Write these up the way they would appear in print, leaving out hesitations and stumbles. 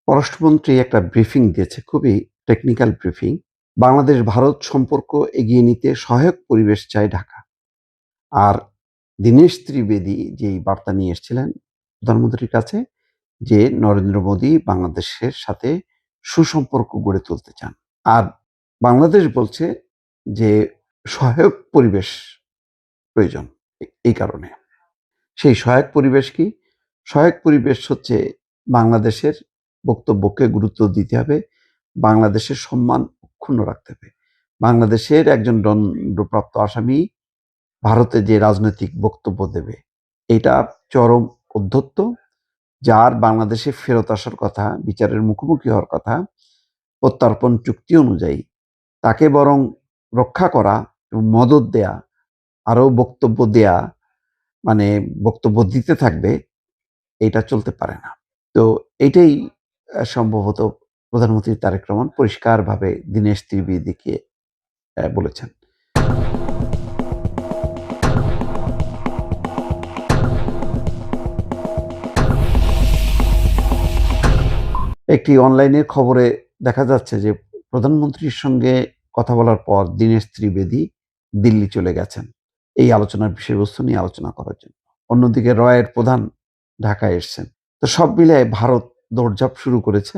পররাষ্ট্রমন্ত্রী একটা ব্রিফিং দিয়েছে, খুবই টেকনিক্যাল ব্রিফিং। বাংলাদেশ ভারত সম্পর্ক এগিয়ে নিতে সহায়ক পরিবেশ চায় ঢাকা। আর দীনেশ ত্রিবেদী যেই বার্তা নিয়ে এসেছিলেন প্রধানমন্ত্রীর কাছে, যে নরেন্দ্র মোদী বাংলাদেশের সাথে সুসম্পর্ক গড়ে তুলতে চান। আর বাংলাদেশ বলছে যে সহায়ক পরিবেশ প্রয়োজন। এই কারণে সেই সহায়ক পরিবেশ কি? সহায়ক পরিবেশ হচ্ছে বাংলাদেশের বক্তব্যকে গুরুত্ব দিতে হবে, বাংলাদেশের সম্মান অক্ষুণ্ণ রাখতে হবে। বাংলাদেশের একজন দণ্ডপ্রাপ্ত আসামি ভারতে যে রাজনৈতিক বক্তব্য দেবে, এটা চরম অধ্যত্ত, যার বাংলাদেশে ফেরত আসার কথা, বিচারের মুখোমুখি হওয়ার কথা, প্রত্যর্পণ চুক্তি অনুযায়ী তাকে বরং রক্ষা করা এবং মদত দেয়া, আরও বক্তব্য দেয়া, মানে বক্তব্য দিতে থাকবে, এটা চলতে পারে না। তো এটাই সম্ভবত প্রধানমন্ত্রী তারেক রহমান পরিষ্কারভাবে দীনেশ ত্রিবেদীকে বলেছেন। একটি অনলাইনের খবরে দেখা যাচ্ছে যে প্রধানমন্ত্রীর সঙ্গে কথা বলার পর দীনেশ ত্রিবেদী দিল্লি চলে গেছেন এই আলোচনার বিষয়বস্তু নিয়ে আলোচনা করার জন্য। অন্যদিকে রয়ের প্রধান ঢাকায় এসছেন। তো সব মিলিয়ে ভারত দৌড়ঝাঁপ শুরু করেছে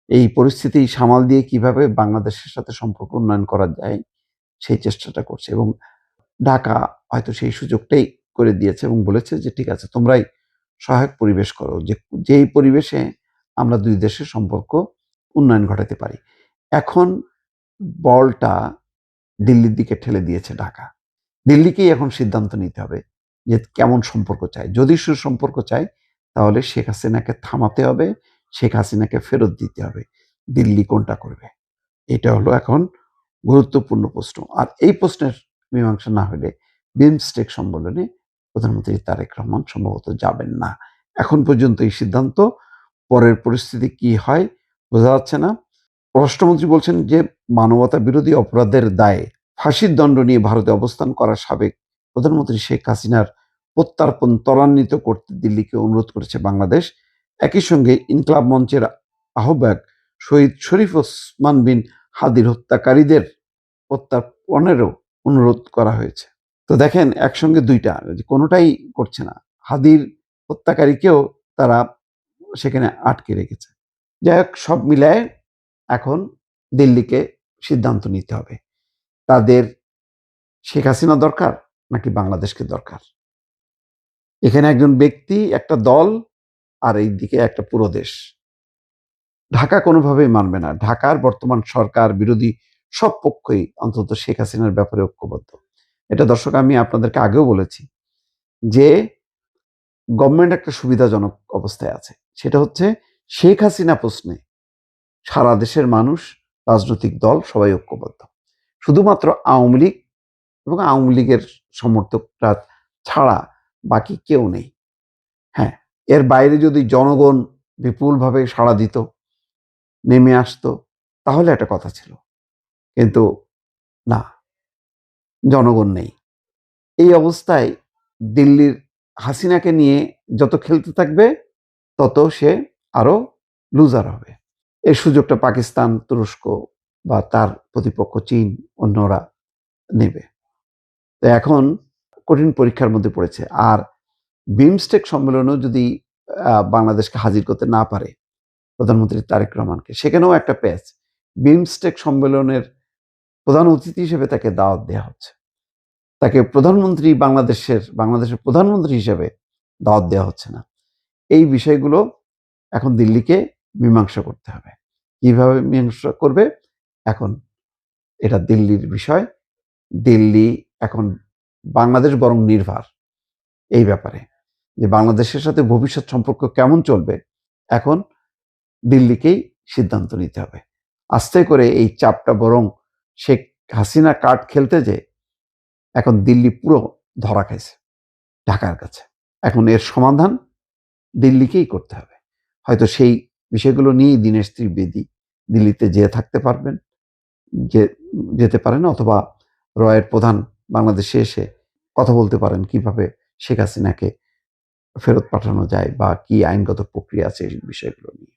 এই পরিস্থিতি সামাল দিয়ে কিভাবে বাংলাদেশের সাথে সম্পর্ক উন্নয়ন করা যায় সেই চেষ্টাটা করছে, এবং ঢাকা হয়তো সেই সুযোগটাই করে দিয়েছে এবং বলেছে যে ঠিক আছে, তোমরাই সহায়ক পরিবেশ করো, যে যেই পরিবেশে আমরা দুই দেশের সম্পর্ক উন্নয়ন ঘটাতে পারি। এখন বলটা দিল্লির দিকে ঠেলে দিয়েছে ঢাকা। দিল্লিকেই এখন সিদ্ধান্ত নিতে হবে যে কেমন সম্পর্ক চাই। যদি সুসম্পর্ক চাই তাহলে শেখ হাসিনাকে থামাতে হবে, শেখ হাসিনাকে ফেরত দিতে হবে। দিল্লি কোনটা করবে? এটা হলো এখন গুরুত্বপূর্ণ প্রশ্ন। আর এই প্রশ্নের মীমাংসা না হলে বিমস্টেক সম্মেলনে প্রধানমন্ত্রী তারেক রহমান সম্ভবত যাবেন না। এখন পর্যন্ত এই সিদ্ধান্ত, পরের পরিস্থিতি কি হয় বোঝা যাচ্ছে না। পররাষ্ট্রমন্ত্রী বলছেন যে মানবতা বিরোধী অপরাধের দায়ে ফাঁসির দণ্ড নিয়ে ভারতে অবস্থান করা সাবেক প্রধানমন্ত্রী শেখ হাসিনার প্রত্যর্পণ ত্বরান্বিত করতে দিল্লিকে অনুরোধ করেছে বাংলাদেশ। একই সঙ্গে ইনকলাব মঞ্চের আহ্বায়ক শহীদ শরীফ ওসমান বিন হাদির হত্যাকারীদের প্রত্যর্পণেরও অনুরোধ করা হয়েছে। তো দেখেন, একসঙ্গে দুইটা, কোনোটাই করছে না। হাদির হত্যাকারীকেও তারা সেখানে আটকে রেখেছে। যাই হোক, সব মিলায় এখন দিল্লিকে সিদ্ধান্ত নিতে হবে, তাদের শেখ হাসিনা দরকার নাকি বাংলাদেশকে দরকার। এখানে একজন ব্যক্তি, একটা দল, আর এই দিকে একটা পুরো দেশ। ঢাকা কোনোভাবেই মানবে না। ঢাকার বর্তমান সরকার বিরোধী সব পক্ষই অন্তত শেখ হাসিনার ব্যাপারে ঐক্যবদ্ধ। এটা দর্শক আমি আপনাদেরকে আগেও বলেছি যে গভর্নমেন্ট একটা সুবিধাজনক অবস্থায় আছে। সেটা হচ্ছে শেখ হাসিনা প্রশ্নে সারা দেশের মানুষ, রাজনৈতিক দল সবাই ঐক্যবদ্ধ। শুধুমাত্র আওয়ামী লীগ এবং আওয়ামী লীগের সমর্থকরা ছাড়া বাকি কেউ নেই। হ্যাঁ, এর বাইরে যদি জনগণ বিপুলভাবে সাড়া দিত, নেমে আসতো, তাহলে একটা কথা ছিল, কিন্তু না, জনগণ নেই। এই অবস্থায় দিল্লির হাসিনাকে নিয়ে যত খেলতে থাকবে তত সে আরো লুজার হবে। এই সুযোগটা পাকিস্তান, তুরস্ক বা তার প্রতিপক্ষ চীন, অন্যরা নেবে। তো এখন কঠিন পরীক্ষার মধ্যে পড়েছে। আর বিমস্টেক সম্মেলনেও যদি বাংলাদেশকে হাজির করতে না পারে প্রধানমন্ত্রী তারেক রহমানকে, সেখানেও একটা প্যাচ। বিমস্টেক সম্মেলনের প্রধান অতিথি হিসেবে তাকে দাওয়াত দেওয়া হচ্ছে, তাকে বাংলাদেশের প্রধানমন্ত্রী হিসেবে দাওয়াত দেওয়া হচ্ছে না। এই বিষয়গুলো এখন দিল্লিকে মীমাংসা করতে হবে। কিভাবে মীমাংসা করবে এখন এটা দিল্লির বিষয়। দিল্লি এখন বাংলাদেশ বরং নির্ভর এই ব্যাপারে, যে বাংলাদেশের সাথে ভবিষ্যৎ সম্পর্ক কেমন চলবে, এখন দিল্লিকেই সিদ্ধান্ত নিতে হবে। আস্তে করে এই চাপটা বরং শেখ হাসিনা কার্ড খেলতে যে এখন দিল্লি পুরো ধরা খাইছে ঢাকার কাছে। এখন এর সমাধান দিল্লিকেই করতে হবে। হয়তো সেই বিষয়গুলো নিয়েই দীনেশ ত্রিবেদী দিল্লিতে যেয়ে থাকতে পারবেন, যেতে পারেন, অথবা রয়ের প্রধান বাংলাদেশে এসে কথা বলতে পারেন কিভাবে শেখ হাসিনাকে ফেরত পাঠানো যায় বা কি আইনগত প্রক্রিয়া আছে এই বিষয়গুলো নিয়ে।